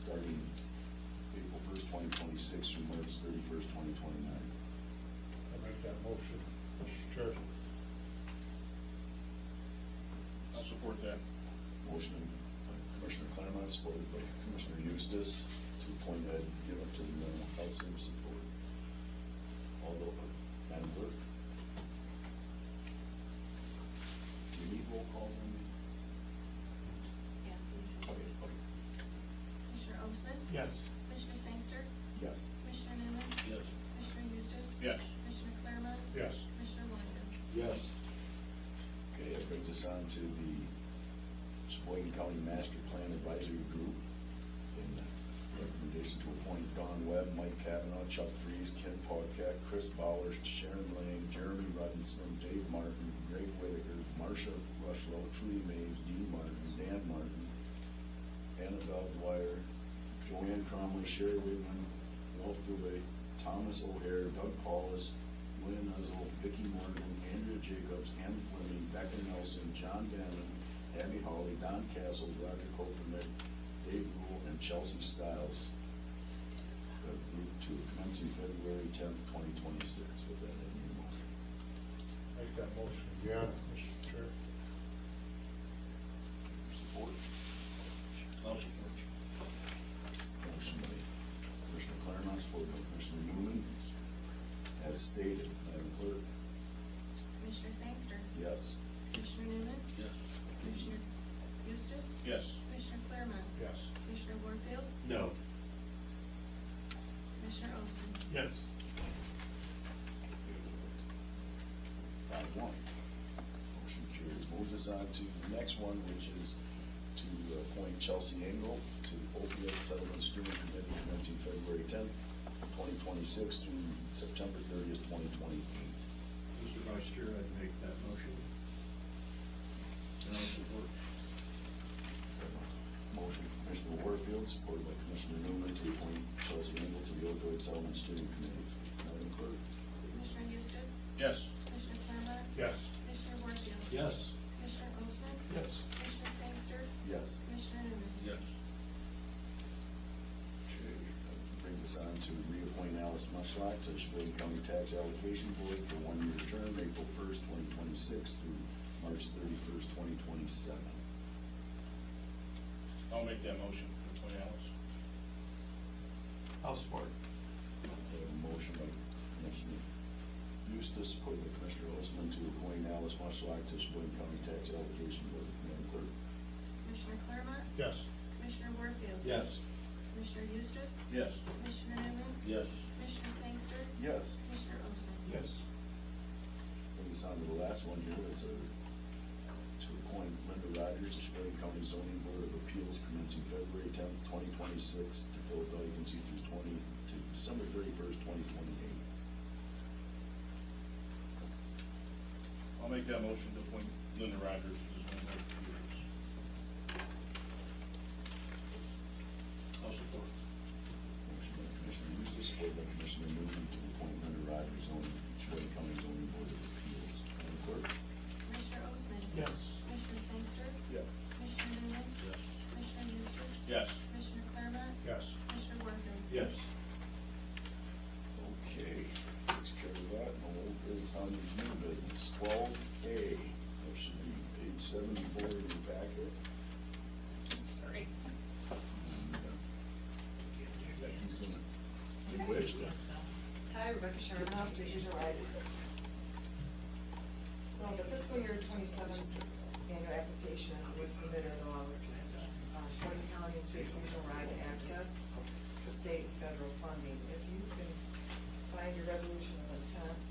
starting April 1st, 2026 through March 31st, 2029. I'll make that motion, Mr. Chair. I'll support that. Motion by Commissioner Claremont, supported by Commissioner Eustace, to appoint Ed Gibbon to the Mental Health Services Board. Although, Madam Clerk? Do you need roll calls on me? Yeah. Okay. Commissioner Ostman? Yes. Commissioner Sangster? Yes. Commissioner Newman? Yes. Commissioner Eustace? Yes. Commissioner Claremont? Yes. Commissioner Washington? Yes. Okay, that brings us on to the Cheboygan County Master Plan Advisory Group. And recommendation to appoint Dawn Webb, Mike Kavanaugh, Chuck Freeze, Ken Podcat, Chris Bowers, Sharon Lang, Jeremy Rudinson, Dave Martin, Greg Whitaker, Marcia Rushlow, Trudy Mays, Dean Martin, Dan Martin, Annabelle Dwyer, Joanne Cromley, Sherry Whitman, Wolf Dubé, Thomas O'Hare, Doug Paulus, Lynn Nuzzle, Vicki Morgan, Andrea Jacobs, Ann Fleming, Becca Nelson, John Gannon, Abby Hawley, Don Castles, Roger Copeland, Dave Rule, and Chelsea Stiles. The group to commencing February 10th, 2026. With that, I need a motion. Make that motion again, Mr. Chair. Support. I'll support. Motion by Commissioner Claremont, supported by Commissioner Newman. As stated, Madam Clerk? Commissioner Sangster? Yes. Commissioner Newman? Yes. Commissioner Eustace? Yes. Commissioner Claremont? Yes. Commissioner Warfield? No. Commissioner Ostman? Yes. 5-1. Motion carries. Moves us on to the next one, which is to appoint Chelsea Engel to the Opioid Settlement Steering Committee commencing February 10th, 2026 through September 30th, 2028. Mr. Vice Chair, I'd make that motion. And I'll support. Motion from Commissioner Warfield, supported by Commissioner Newman, to appoint Chelsea Engel to the Opioid Settlement Steering Committee. Madam Clerk? Commissioner Eustace? Yes. Commissioner Claremont? Yes. Commissioner Warfield? Yes. Commissioner Ostman? Yes. Commissioner Sangster? Yes. Commissioner Newman? Yes. Okay, that brings us on to reappoint Alice Mushlock to the Cheboygan County Tax Allocation Board for a 1-year term, April 1st, 2026 through March 31st, 2027. I'll make that motion to appoint Alice. I'll support. We have a motion by Commissioner Eustace, supported by Commissioner Ostman, to appoint Alice Mushlock to the Cheboygan County Tax Allocation Board. Madam Clerk? Commissioner Claremont? Yes. Commissioner Warfield? Yes. Commissioner Eustace? Yes. Commissioner Newman? Yes. Commissioner Sangster? Yes. Commissioner Ostman? Yes. Bring us on to the last one here. It's to appoint Linda Rogers to Cheboygan County Zoning Board of Appeals commencing February 10th, 2026 to fill a vacancy through December 31st, 2028. I'll make that motion to appoint Linda Rogers to the zoning board of appeals. I'll support. Motion by Commissioner Eustace, supported by Commissioner Newman, to appoint Linda Rogers Cheboygan County Zoning Board of Appeals. Madam Clerk? Commissioner Ostman? Yes. Commissioner Sangster? Yes. Commissioner Newman? Yes. Commissioner Eustace? Yes. Commissioner Claremont? Yes. Commissioner Warfield? Yes. Okay, takes care of that. No old business on the new business. 12A, that should be page 74 in your packet. Sorry. He's gonna get wedged up. Hi, Rebecca Sherman, House Street, usual ride. So the fiscal year 27 annual application was submitted allows Cheboygan County Streets Regional Ride to access the state and federal funding. If you can find your resolution of intent,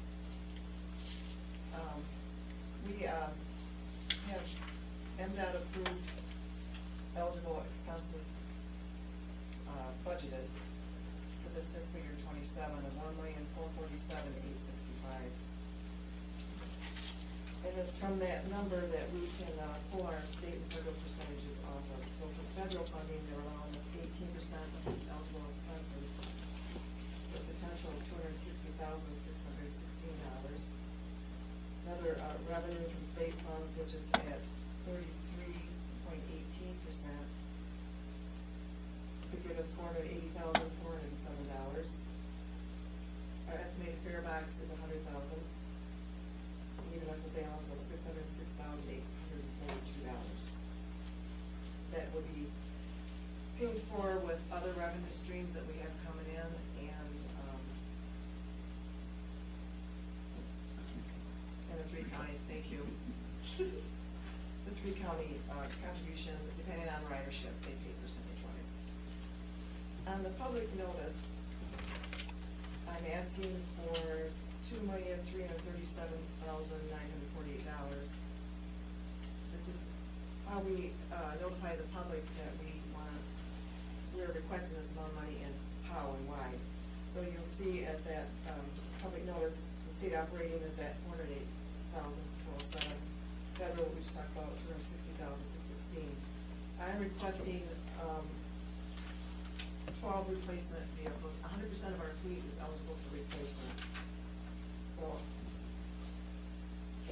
we have MDOT approved eligible expenses budgeted for this fiscal year 27 of $1,447,865. And it's from that number that we can pull our state and federal percentages off of. So for federal funding, they're allowing us 18% of those eligible expenses, with a potential of $260,616. Another revenue from state funds, which is at 33.18%, could give us is $480,407. Our estimated fare box is $100,000, leaving us a balance of $606,842. That would be paid for with other revenue streams that we have coming in, and the three-county, thank you. The three-county contribution, depending on ridership, they pay percentage-wise. On the public notice, I'm asking for $2,337,948. This is how we notify the public that we're requesting this amount of money and how and why. So you'll see at that public notice, the state operating is at $408,407. Federal, we just talked about $260,616. I'm requesting 12 replacement vehicles. 100% of our fleet is eligible for replacement. So,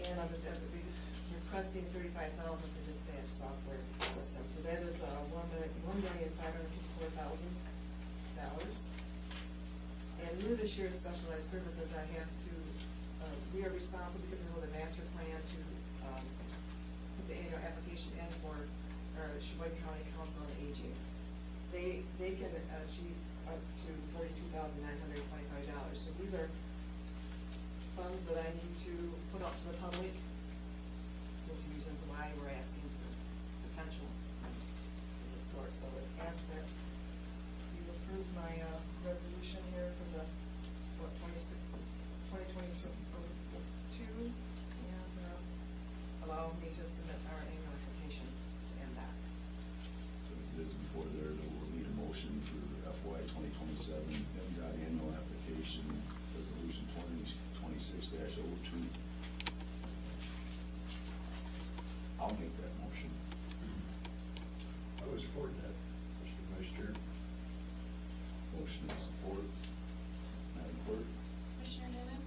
and I'm requesting $35,000 for dispatch software system. So that is $1,554,000. And new this year is specialized services. I have to, we are responsible because we know the master plan to put the annual application in for our Cheboygan County Council on Aging. They can achieve up to $42,925. So these are funds that I need to put out to the public. Those are reasons why we're asking for potential of this sort. So I ask that you approve my resolution here for the 2026 2, and allow me to submit our annual application to MDOT. So as it is before there, we'll need a motion for FY 2027 MDOT annual application, resolution 2026-02. I'll make that motion. I would support that, Mr. Vice Chair. Motion and support. Madam Clerk? Commissioner Newman?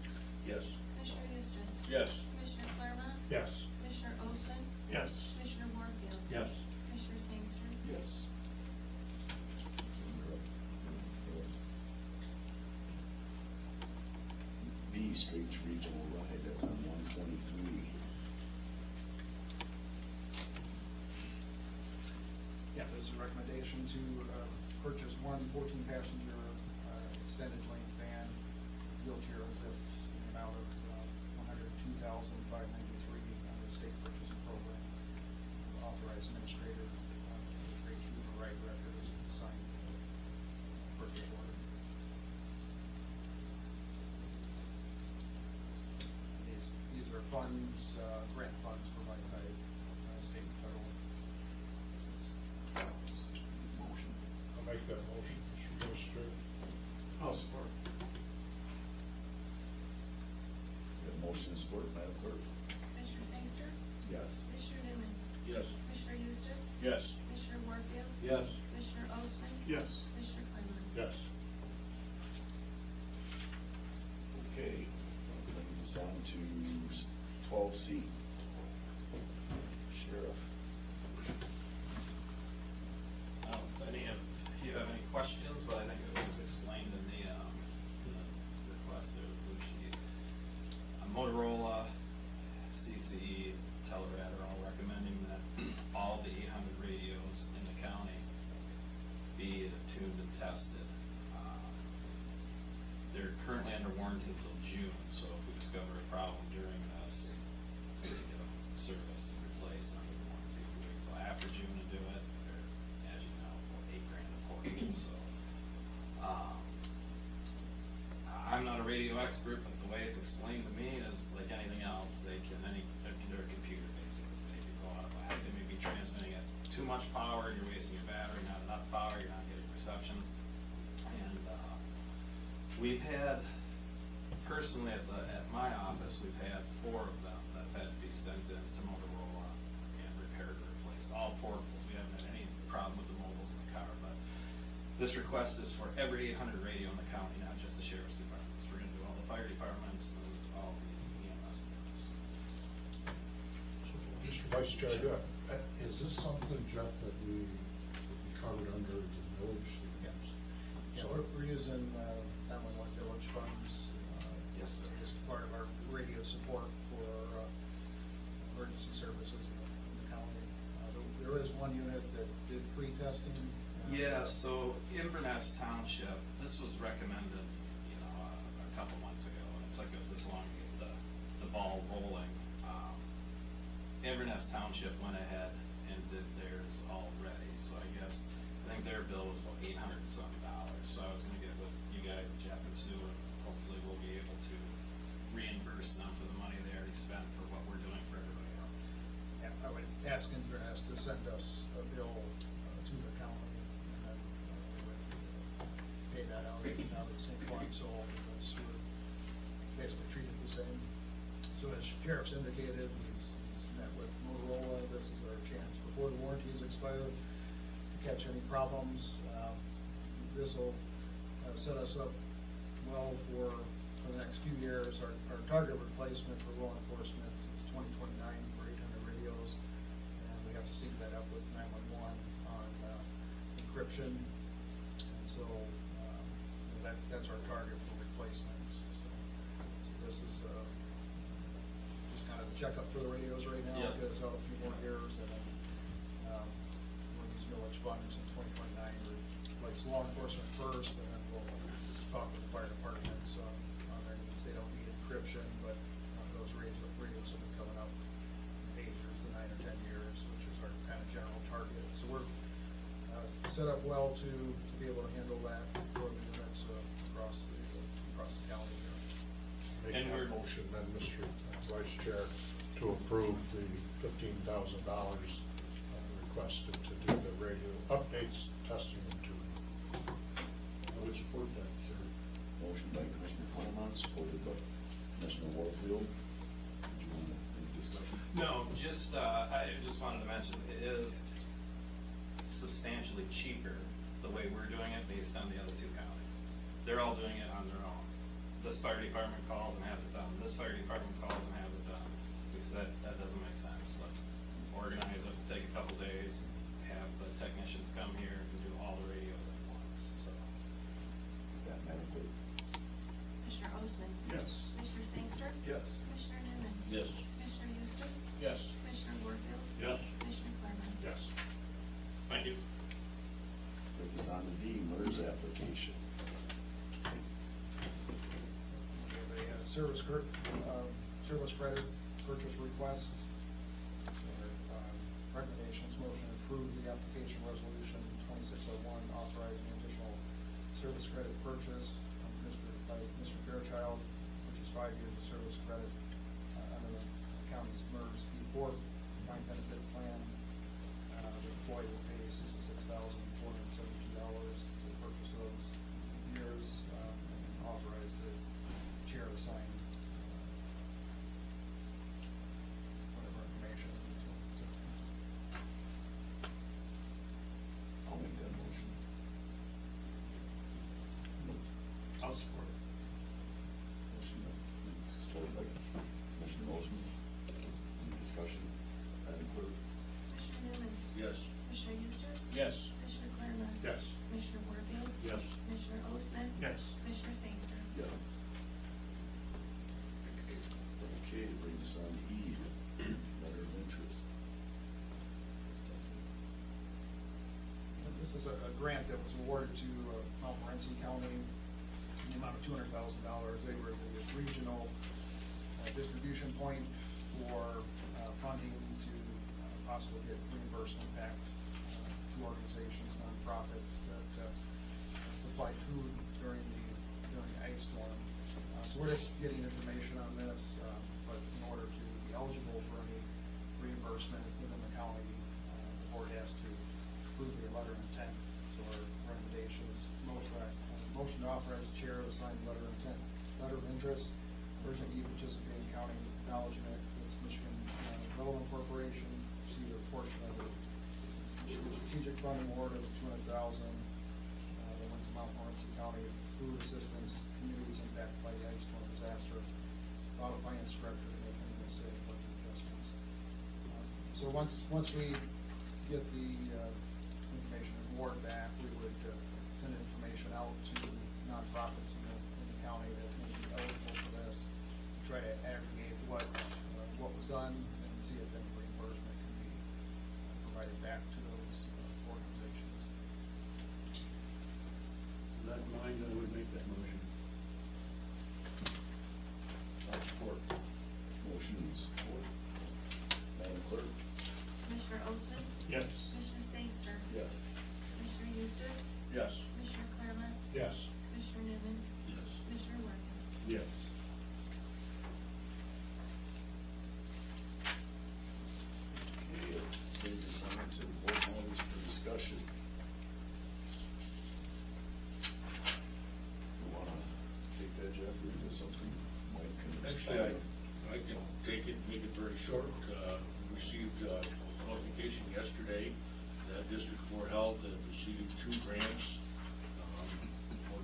Yes. Commissioner Eustace? Yes. Commissioner Claremont? Yes. Commissioner Ostman? Yes. Commissioner Warfield? Yes. Commissioner Sangster? Yes. B, Straits Regional Ride, that's on 123. Yeah, this is a recommendation to purchase one 14-passenger extended length van, wheelchair lift in the amount of $102,593 under the state purchasing program. Authorized administrator, Straits Regional Ride Director is to sign the purchase order. These are funds, grant funds provided by state and federal. Motion. I'll make that motion, Mr. Minister. I'll support. We have motion and support, Madam Clerk? Commissioner Sangster? Yes. Commissioner Newman? Yes. Commissioner Eustace? Yes. Commissioner Warfield? Yes. Commissioner Ostman? Yes. Commissioner Claremont? Yes. Okay, that brings us on to 12C. Sheriff. If you have any questions, but I think it was explained in the request there, the blue sheet. Motorola, CCE, Telerad are all recommending that all the 800 radios in the county be tuned and tested. They're currently under warranty until June, so if we discover a problem during this, we can get a service and replace under the warranty. If we wait until after June to do it, they're, as you know, $8,000 a quarter, so. I'm not a radio expert, but the way it's explained to me is like anything else, they're a computer basically. They can go out of whack. They may be transmitting at too much power, you're wasting your battery, not enough power, you're not getting reception. And we've had, personally at my office, we've had 4 of them that had to be sent in to Motorola and repaired or replaced, all portables. We haven't had any problem with the mobiles in the car, but this request is for every 800 radio in the county, not just the sheriff's departments. We're gonna do all the fire departments and all the EMS units. So, Mr. Vice Chair, is this something, Jeff, that we covered under the village. Yeah, we're using 911 village funds. Yes, sir. As part of our radio support for emergency services in the county. There is one unit that did pre-testing. Yeah, so Inverness Township, this was recommended, a couple months ago, and it took us this long to get the ball rolling. Inverness Township went ahead and did theirs already, so I think their bill was about $800 and something. So I was gonna get with you guys, Jeff and Sue, and hopefully we'll be able to reimburse them for the money they already spent for what we're doing for everybody else. Yeah, I would ask Inverness to send us a bill to the county, and then we would pay that out of the same fund, so all of us were basically treated the same. So as Sheriff's indicated, he's met with Motorola. This is our chance before the warranties expire to catch any problems. This will set us up well for the next few years. Our target replacement for law enforcement is 2029 for 800 radios, and we have to sync that up with 911 on encryption. And so that's our target for replacements. So this is just kind of the checkup for the radios right now. Yeah. Get us out a few more years, and then we'll use village funds in 2029 to replace law enforcement first, and then we'll talk with the fire departments on their needs. They don't need encryption, but those radios will be coming up in 8 years to 9 or 10 years, which is our kind of general target. So we're set up well to be able to handle that for the units across the county here. Make And that we're- motion then, Mr. Vice Chair, to approve the $15,000 requested to do the radio updates, testing, and tuning. I would support that, sir. Motion by Commissioner Claremont, supported by Commissioner Warfield. Do you want any discussion? No, I just wanted to mention, it is substantially cheaper the way we're doing it based on the other two counties. They're all doing it on their own. This fire department calls and has it done, this fire department calls and has it done, because that doesn't make sense. Let's organize it, take a couple days, have the technicians come here and do all the radios at once, so. That, Madam Clerk? Commissioner Ostman? Yes. Commissioner Sangster? Yes. Commissioner Newman? Yes. Commissioner Eustace? Yes. Commissioner Warfield? Yes. Commissioner Claremont? Yes. Thank you. Take us on to D, MERS application. We have a service credit purchase request. Recommendations, motion to approve the application resolution 2601, authorizing additional service credit purchase by Mr. Fairchild, which is 5 years of service credit under the county's MERS P4 defined benefit plan. The employee will pay $66,472 to purchase those years, and authorize the chair to sign whatever information. I'll make that motion. I'll support it. Motion supported by Commissioner Ostman. Any discussion? Madam Clerk? Commissioner Newman? Yes. Commissioner Eustace? Yes. Commissioner Claremont? Yes. Commissioner Warfield? Yes. Commissioner Ostman? Yes. Commissioner Sangster? Yes. Okay, brings us on to E, letter of interest. This is a grant that was awarded to Mount Morenci County in the amount of $200,000. They were the regional distribution point for funding to possibly get reimbursement back to organizations, nonprofits that supply food during the ice storm. So we're just getting information on this, but in order to be eligible for any reimbursement within the county, the board has to approve the letter of intent. So our recommendation is motion to authorize the chair to sign the letter of intent, letter of interest, urgent need participating county acknowledgement with Michigan Development Corporation, receive a portion of the Michigan Strategic Fund award of $200,000. They went to Mount Morenci County for food assistance, communities impacted by the ice storm disaster. Allow the finance director to make any necessary budget adjustments. So once we get the information and award back, we would Board of Health had received 2 grants for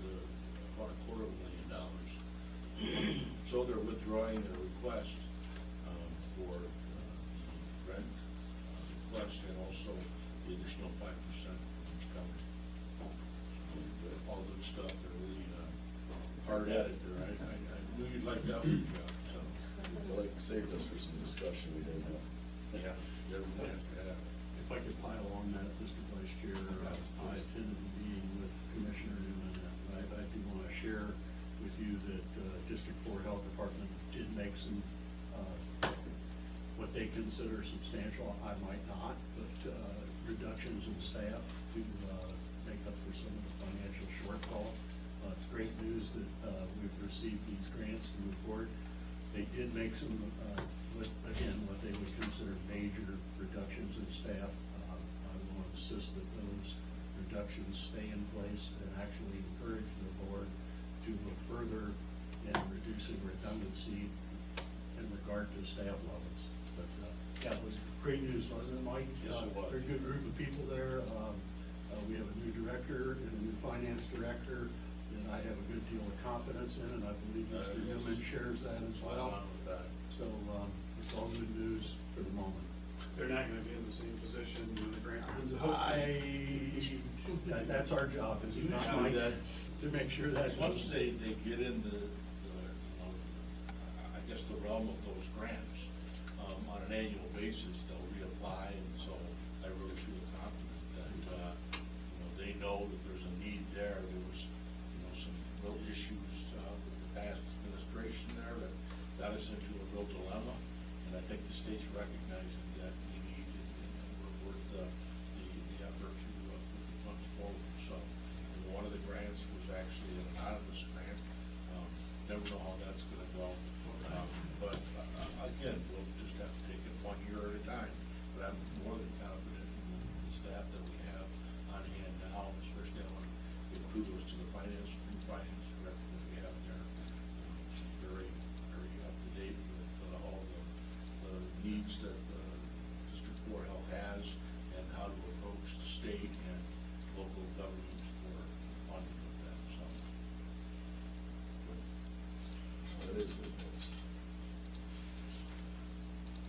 about $250,000. So they're withdrawing their request for the rent request and also the additional 5% covered. All good stuff. They're really hard at it there. I knew you'd like that one, Jeff. So. Well, it saved us for some discussion we didn't have. Yeah, everyone has to have. If I could pile on that, Mr. Vice Chair, I attended the meeting with Commissioner Newman, and I do want to share with you that District 4 Health Department did make some, what they consider substantial, I might not, but reductions in staff to make up for some of the financial shortfall. It's great news that we've received these grants to move forward. They did make some, again, what they would consider major reductions in staff. I will insist that those reductions stay in place and actually encourage the board to look further in reducing redundancy in regard to staff levels. But yeah, it was great news, wasn't it, Mike? Yes, it was. Very good group of people there. We have a new director and a new finance director that I have a good deal of confidence in, and I believe Mr. Newman shares that as well. So it's all good news for the moment. They're not gonna be in the same position when the grant runs out. That's our job, is it not, Usually Mike? To make sure that. Once they get in the I guess the realm of those grants, on an annual basis, they'll reapply, and so I really feel confident that, they know that there's a need there. There was, some real issues, with the past administration there that got us into a real dilemma, and I think the state's recognizing that we need, and we're worth the effort to put the funds forward. So, one of the grants was actually an anonymous grant. Never know how that's gonna go. But again, we'll just have to take it 1 year at a time. But I'm more than confident in the staff that we have on hand now, especially I want to give kudos to the finance director that we have there. She's very, very up to date with all the needs that District 4 Health has and how to approach the state and local governments for funding of that. So. That is good news.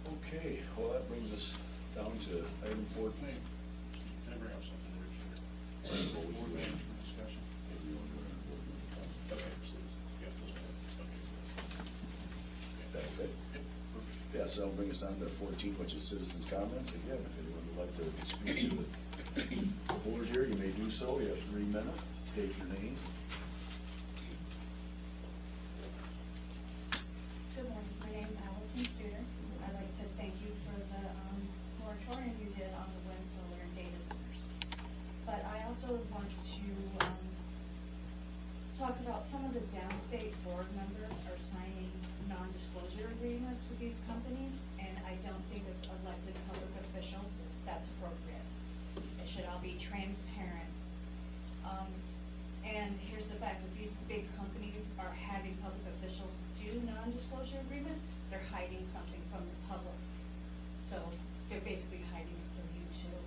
Okay, well, that brings us down to item 14. Can I bring up something, Rich? What was Board your- management discussion. If you want to go ahead and work on the Okay, please. Yeah, those are- That okay? Yeah, so that'll bring us on to 14, which is citizens' comments. Again, if anyone would like to speak to the board here, you may do so. You have 3 minutes. State your name. Good morning, my name is Allison Studer. I'd like to thank you for the moratorium you did on the wind, solar, and data centers. But I also want to talk about some of the downstate board members are signing non-disclosure agreements with these companies, and I don't think as elected public officials that's appropriate. It should all be transparent. And here's the fact, that these big companies are having public officials do non-disclosure agreements, they're hiding something from the public. So they're basically hiding it from you too.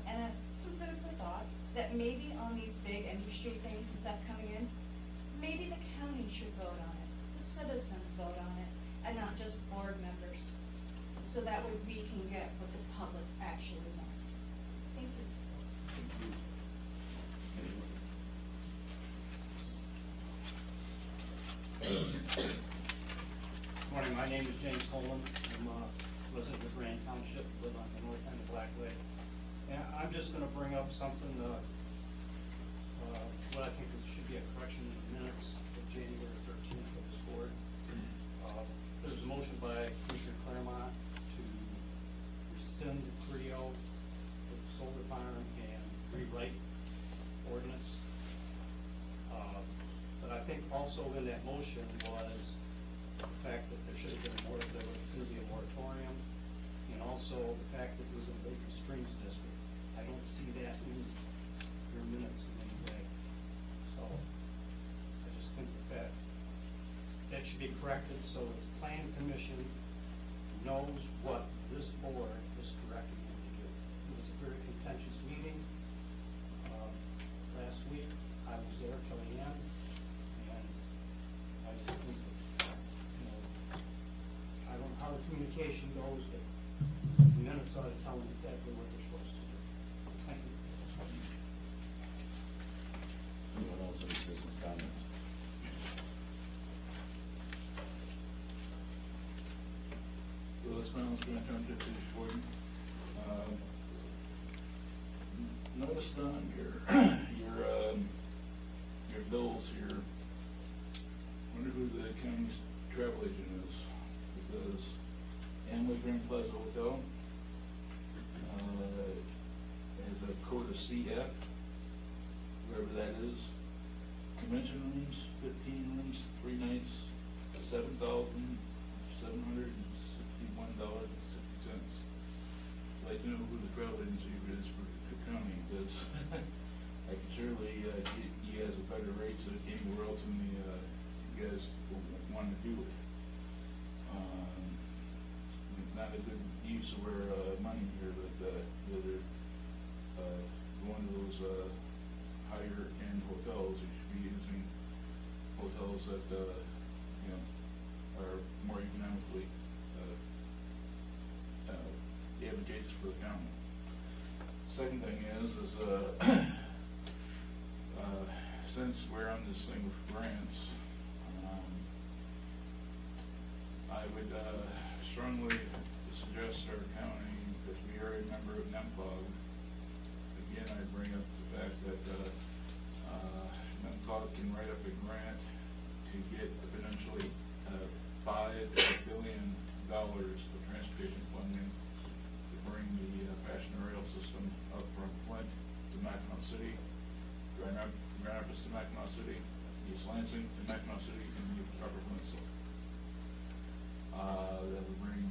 And some food for thought, that maybe on these big industry things and stuff coming in, maybe the county should vote on it, the citizens vote on it, and not just board members. So that way we can get what the public actually wants. Thank you. Morning, my name is James Coleman. I'm a resident of Grand Township, live on the north end of Blackway. And I'm just gonna bring up something, what I think should be a correction in the minutes of January 13th of this board. There's a motion by Commissioner Claremont to rescind the Creo with the solar farm and rewrite ordinance. But I think also in that motion was the fact that there should have been there was going to be a moratorium, and also the fact that it was in the Lake Streams District. I don't see that in your minutes in any way. So I just think that should be corrected so that the planning commission knows what this board is directing them to do. It was a very contentious meeting. Westbound Grand Township to Cheboygan. Noticed on your bills here, wonder who the county's travel agent is. Because Amway Grand Plaza Hotel has a code of CF, wherever that is. Convention rooms, 15 rooms, 3 nights, $7,761.60. I'd like to know who the travel agency is for Cook County, because I can surely get you guys a better rates anywhere else in the, you guys want to do it. Not a good use of our money here, but they're going to those higher end hotels. You should be using hotels that are more economically advantageous for the county. Second thing is since we're on this thing with grants, I would strongly suggest our county, because we are a member of NEMCOG, again, I bring up the fact that NEMCOG can write up a grant to get potentially $5 billion for transportation funding to bring the passenger rail system up from Flint to Mackinac City, Grand Rapids to Mackinac City, East Lansing to Mackinac City, and the Upper Peninsula. That would bring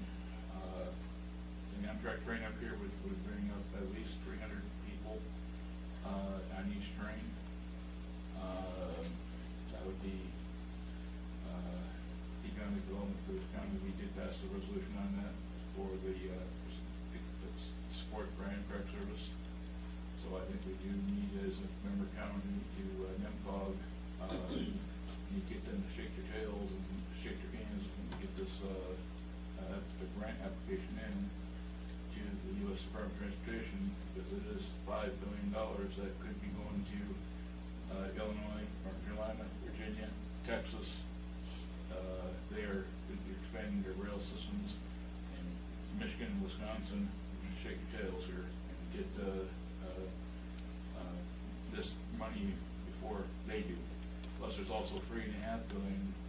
the Amtrak train up here would bring up at least 300 people on each train. That would be economic development for this county. We did pass a resolution on that for the support for Amtrak service. So I think we do need, as a member county, to NEMCOG, you get them to shake their tails and shake their hands and get this the grant application in to the U.S. Department of Transportation, because it is $5 billion that could be going to Illinois, North Carolina, Virginia, Texas. They are expanding their rail systems, and Michigan and Wisconsin, shake your tails here and get this money before they do. Plus, there's also $3.5 billion